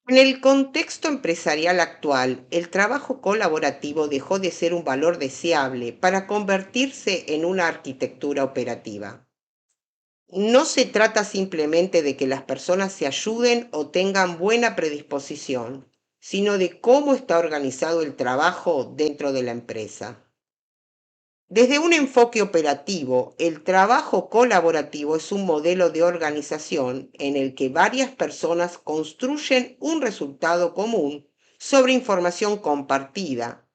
En el contexto empresarial actual, el trabajo colaborativo dejó de ser un valor deseable para convertirse en una arquitectura operativa. No se trata simplemente de que las personas se ayuden o tengan buena predisposición, sino de cómo está organizado el trabajo dentro de la empresa. Desde un enfoque operativo, el trabajo colaborativo es un modelo de organización en el que varias personas construyen un resultado común sobre información compartida,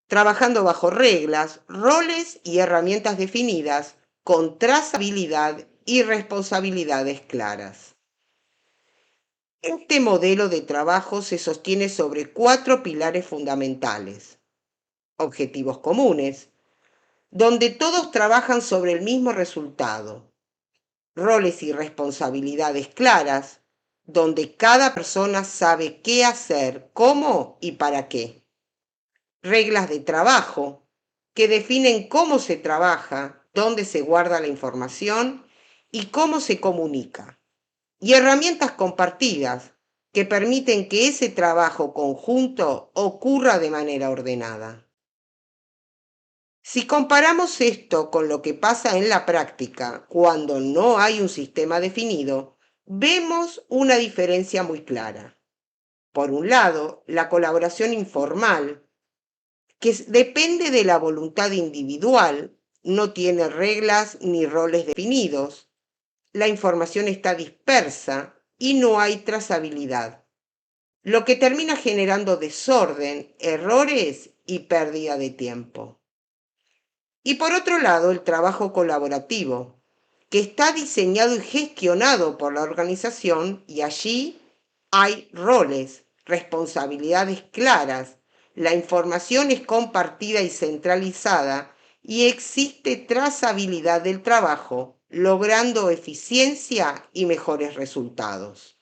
trabajando bajo reglas, roles y herramientas definidas, con trazabilidad y responsabilidades claras. Este modelo de trabajo se sostiene sobre cuatro pilares fundamentales: objetivos comunes, donde todos trabajan sobre el mismo resultado; roles y responsabilidades claras, donde cada persona sabe qué hacer, cómo y para qué; reglas de trabajo, que definen cómo se trabaja, dónde se guarda la información y cómo se comunica; y herramientas compartidas, que permiten que ese trabajo conjunto ocurra de manera ordenada. Si comparamos esto con lo que pasa en la práctica, cuando no hay un sistema definido, vemos una diferencia muy clara. Por un lado, la colaboración informal, que depende de la voluntad individual, no tiene reglas ni roles definidos, la información está dispersa y no hay trazabilidad, lo que termina generando desorden, errores y pérdida de tiempo. Y por otro lado, el trabajo colaborativo, que está diseñado y gestionado por la organización, y allí hay roles, responsabilidades claras, la información es compartida y centralizada y existe trazabilidad del trabajo, logrando eficiencia y mejores resultados.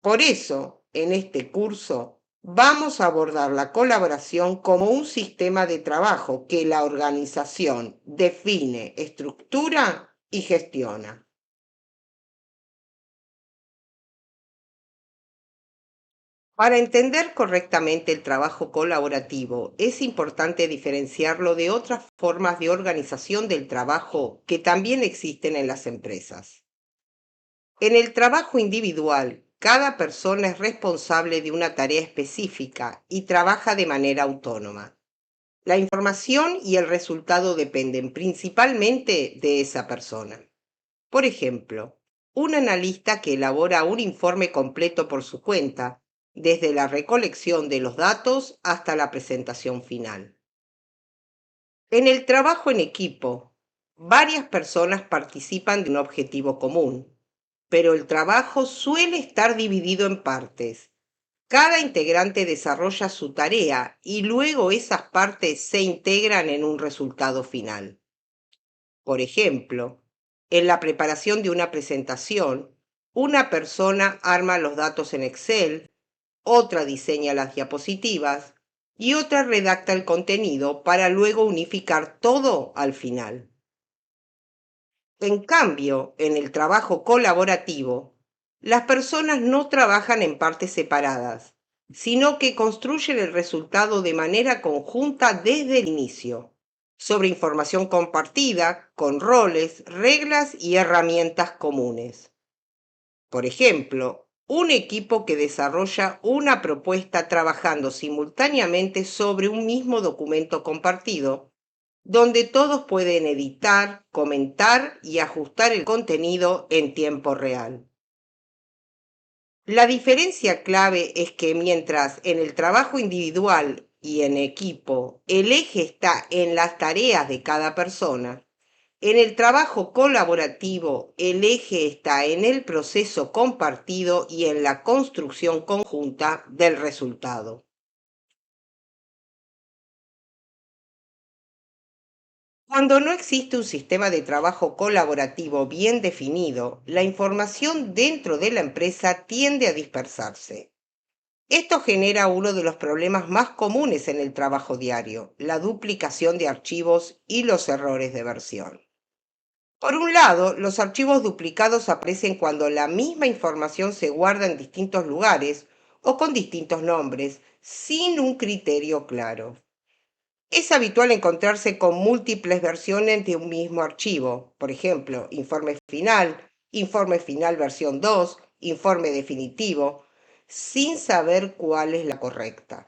Por eso, en este curso, vamos a abordar la colaboración como un sistema de trabajo que la organización define, estructura y gestiona. Para entender correctamente el trabajo colaborativo, es importante diferenciarlo de otras formas de organización del trabajo que también existen en las empresas. En el trabajo individual, cada persona es responsable de una tarea específica y trabaja de manera autónoma. La información y el resultado dependen principalmente de esa persona. Por ejemplo, un analista que elabora un informe completo por su cuenta, desde la recolección de los datos hasta la presentación final. En el trabajo en equipo, varias personas participan de un objetivo común, pero el trabajo suele estar dividido en partes. Cada integrante desarrolla su tarea y luego esas partes se integran en un resultado final. Por ejemplo, en la preparación de una presentación, una persona arma los datos en Excel, otra diseña las diapositivas y otra redacta el contenido para luego unificar todo al final. En cambio, en el trabajo colaborativo, las personas no trabajan en partes separadas, sino que construyen el resultado de manera conjunta desde el inicio, sobre información compartida, con roles, reglas y herramientas comunes. Por ejemplo, un equipo que desarrolla una propuesta trabajando simultáneamente sobre un mismo documento compartido, donde todos pueden editar, comentar y ajustar el contenido en tiempo real. La diferencia clave es que mientras en el trabajo individual y en equipo el eje está en las tareas de cada persona, en el trabajo colaborativo el eje está en el proceso compartido y en la construcción conjunta del resultado. Cuando no existe un sistema de trabajo colaborativo bien definido, la información dentro de la empresa tiende a dispersarse. Esto genera uno de los problemas más comunes en el trabajo diario: la duplicación de archivos y los errores de versión. Por un lado, los archivos duplicados aparecen cuando la misma información se guarda en distintos lugares o con distintos nombres, sin un criterio claro. Es habitual encontrarse con múltiples versiones de un mismo archivo, por ejemplo, informe final versión 2, informe definitivo, sin saber cuál es la correcta.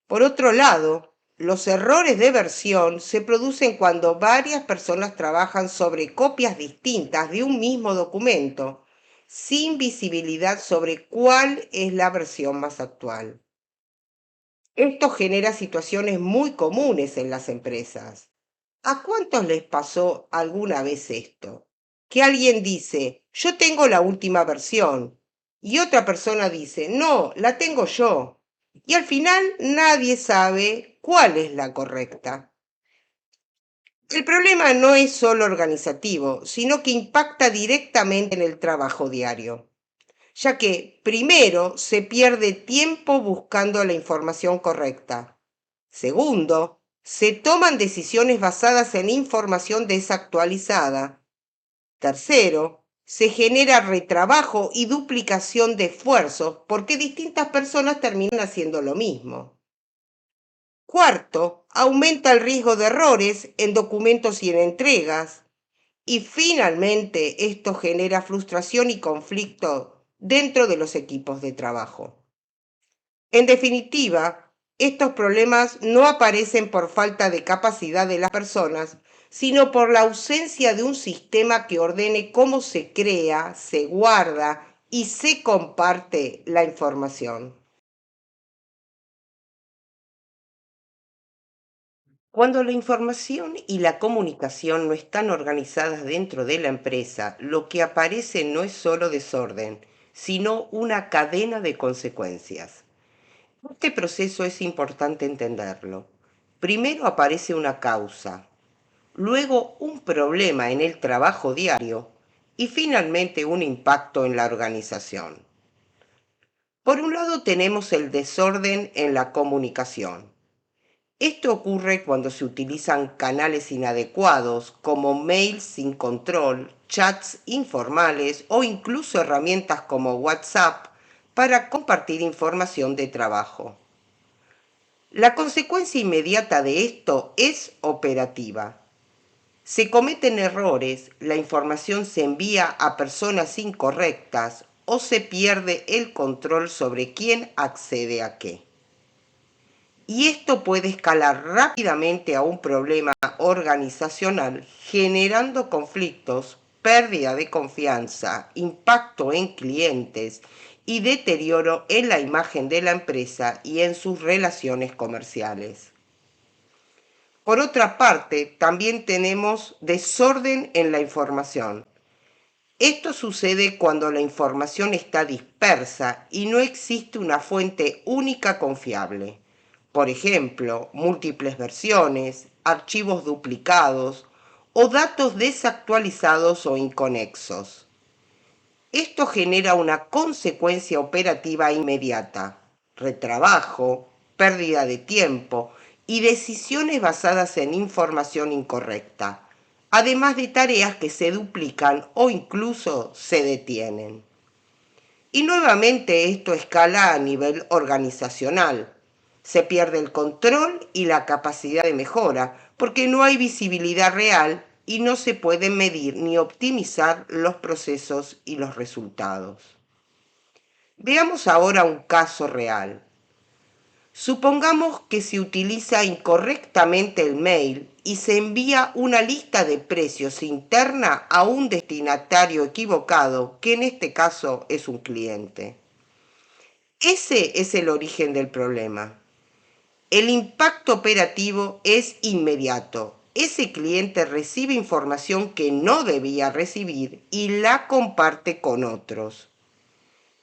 Por otro lado, los errores de versión se producen cuando varias personas trabajan sobre copias distintas de un mismo documento, sin visibilidad sobre cuál es la versión más actual. Esto genera situaciones muy comunes en las empresas. ¿A cuántos les pasó alguna vez esto? Que alguien dice, yo tengo la última versión, y otra persona dice, no, la tengo yo. Y al final nadie sabe cuál es la correcta. El problema no es solo organizativo, sino que impacta directamente en el trabajo diario, ya que primero se pierde tiempo buscando la información correcta. Segundo, se toman decisiones basadas en información desactualizada. Tercero, se genera retrabajo y duplicación de esfuerzos porque distintas personas terminan haciendo lo mismo. Cuarto, aumenta el riesgo de errores en documentos y en entregas. Y finalmente, esto genera frustración y conflicto dentro de los equipos de trabajo. En definitiva, estos problemas no aparecen por falta de capacidad de las personas, sino por la ausencia de un sistema que ordene cómo se crea, se guarda y se comparte la información. Cuando la información y la comunicación no están organizadas dentro de la empresa, lo que aparece no es solo desorden, sino una cadena de consecuencias. Este proceso es importante entenderlo. Primero aparece una causa, luego un problema en el trabajo diario y finalmente un impacto en la organización. Por un lado tenemos el desorden en la comunicación. Esto ocurre cuando se utilizan canales inadecuados como mails sin control, chats informales o incluso herramientas como WhatsApp para compartir información de trabajo. La consecuencia inmediata de esto es operativa. Se cometen errores, la información se envía a personas incorrectas o se pierde el control sobre quién accede a qué. Y esto puede escalar rápidamente a un problema organizacional, generando conflictos, pérdida de confianza, impacto en clientes y deterioro en la imagen de la empresa y en sus relaciones comerciales. Por otra parte, también tenemos desorden en la información. Esto sucede cuando la información está dispersa y no existe una fuente única confiable. Por ejemplo, múltiples versiones, archivos duplicados o datos desactualizados o inconexos. Esto genera una consecuencia operativa inmediata: retrabajo, pérdida de tiempo y decisiones basadas en información incorrecta, además de tareas que se duplican o incluso se detienen. Y nuevamente esto escala a nivel organizacional. Se pierde el control y la capacidad de mejora porque no hay visibilidad real y no se pueden medir ni optimizar los procesos y los resultados. Veamos ahora un caso real. Supongamos que se utiliza incorrectamente el mail y se envía una lista de precios interna a un destinatario equivocado, que en este caso es un cliente. Ese es el origen del problema. El impacto operativo es inmediato. Ese cliente recibe información que no debía recibir y la comparte con otros.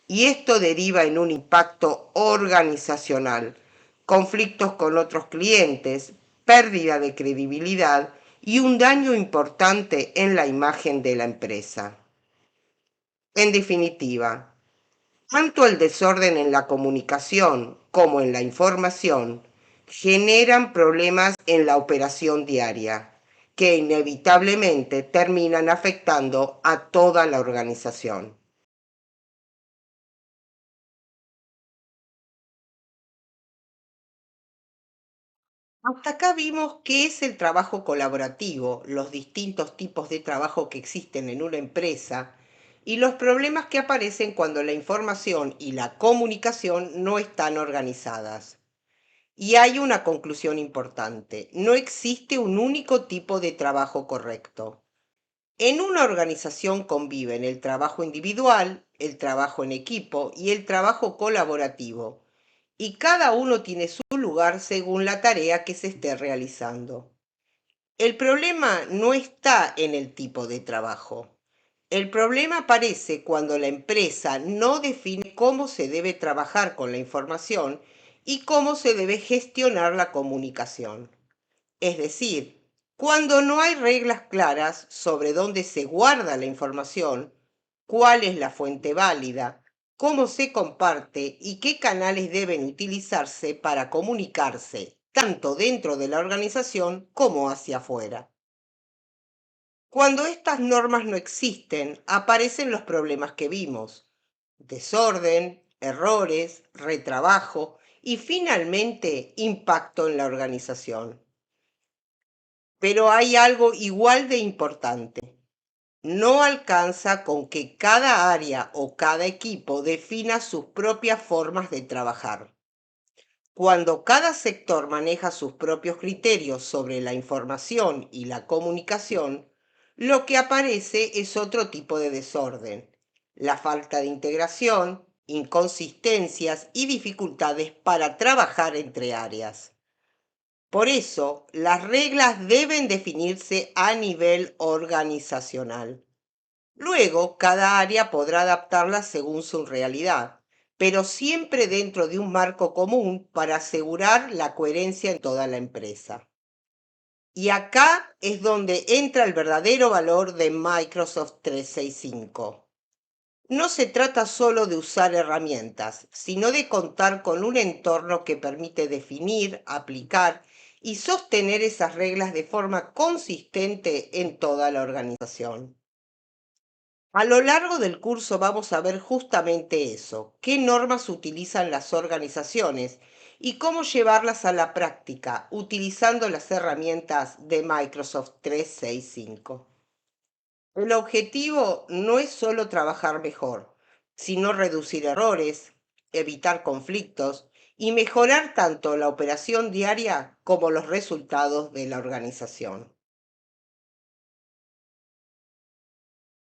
Y esto deriva en un impacto organizacional, conflictos con otros clientes, pérdida de credibilidad y un daño importante en la imagen de la empresa. En definitiva, tanto el desorden en la comunicación como en la información generan problemas en la operación diaria, que inevitablemente terminan afectando a toda la organización. Hasta acá vimos qué es el trabajo colaborativo, los distintos tipos de trabajo que existen en una empresa y los problemas que aparecen cuando la información y la comunicación no están organizadas. Y hay una conclusión importante. No existe un único tipo de trabajo correcto. En una organización conviven el trabajo individual, el trabajo en equipo y el trabajo colaborativo, y cada uno tiene su lugar según la tarea que se esté realizando. El problema no está en el tipo de trabajo. El problema aparece cuando la empresa no define cómo se debe trabajar con la información y cómo se debe gestionar la comunicación. Es decir, cuando no hay reglas claras sobre dónde se guarda la información, cuál es la fuente válida, cómo se comparte y qué canales deben utilizarse para comunicarse, tanto dentro de la organización como hacia afuera. Cuando estas normas no existen, aparecen los problemas que vimos: desorden, errores, retrabajo y finalmente impacto en la organización. Pero hay algo igual de importante. No alcanza con que cada área o cada equipo defina sus propias formas de trabajar. Cuando cada sector maneja sus propios criterios sobre la información y la comunicación, lo que aparece es otro tipo de desorden: la falta de integración, inconsistencias y dificultades para trabajar entre áreas. Por eso, las reglas deben definirse a nivel organizacional. Luego, cada área podrá adaptarlas según su realidad, pero siempre dentro de un marco común para asegurar la coherencia en toda la empresa. Y acá es donde entra el verdadero valor de Microsoft 365. No se trata solo de usar herramientas, sino de contar con un entorno que permite definir, aplicar y sostener esas reglas de forma consistente en toda la organización. A lo largo del curso vamos a ver justamente eso: qué normas utilizan las organizaciones y cómo llevarlas a la práctica utilizando las herramientas de Microsoft 365. El objetivo no es solo trabajar mejor, sino reducir errores, evitar conflictos y mejorar tanto la operación diaria como los resultados de la organización.